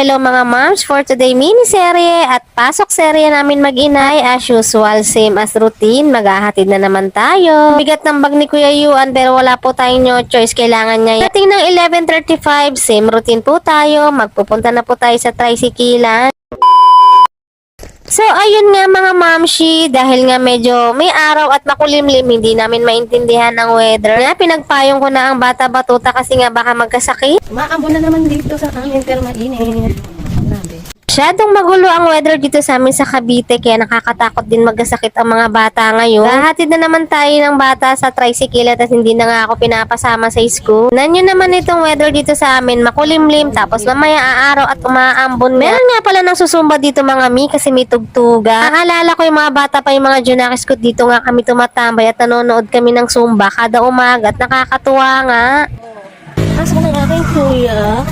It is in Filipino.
hello mga moms, for today mini-serye at pasok serye namin mag-inay as usual, same as routine, maghahatid na naman tayo. Bigat ng bag ni Kuya Yuan pero wala po tayong no choice, kailangan niya. Dating ng 11:35, same routine po tayo, magpupunta na po tayo sa tricyclean. So, ayun nga mga mamshi, dahil nga medyo may araw at makulimlim, hindi namin maintindihan ang weather. Kaya pinagpayong ko na ang bata batuta kasi nga baka magkasakit. Maambo na naman dito sa amin pero mainit. Grabe. Masyadong magulo ang weather dito sa amin sa Cavite kaya nakakatakot din magkasakit ang mga bata ngayon. Hahatid na naman tayo ng bata sa tricycle at hindi na nga ako pinapasama sa school. Nanyo naman itong weather dito sa amin, makulimlim tapos mamaya aaraw at umaambon. Meron nga pala ng susumba dito mga mi kasi may tugtuga. Ang alala ko yung mga bata pa yung mga junakis ko dito nga kami tumatambay at nanonood kami ng zumba kada umaga at nakakatuwa nga. Asa ng aking kuya?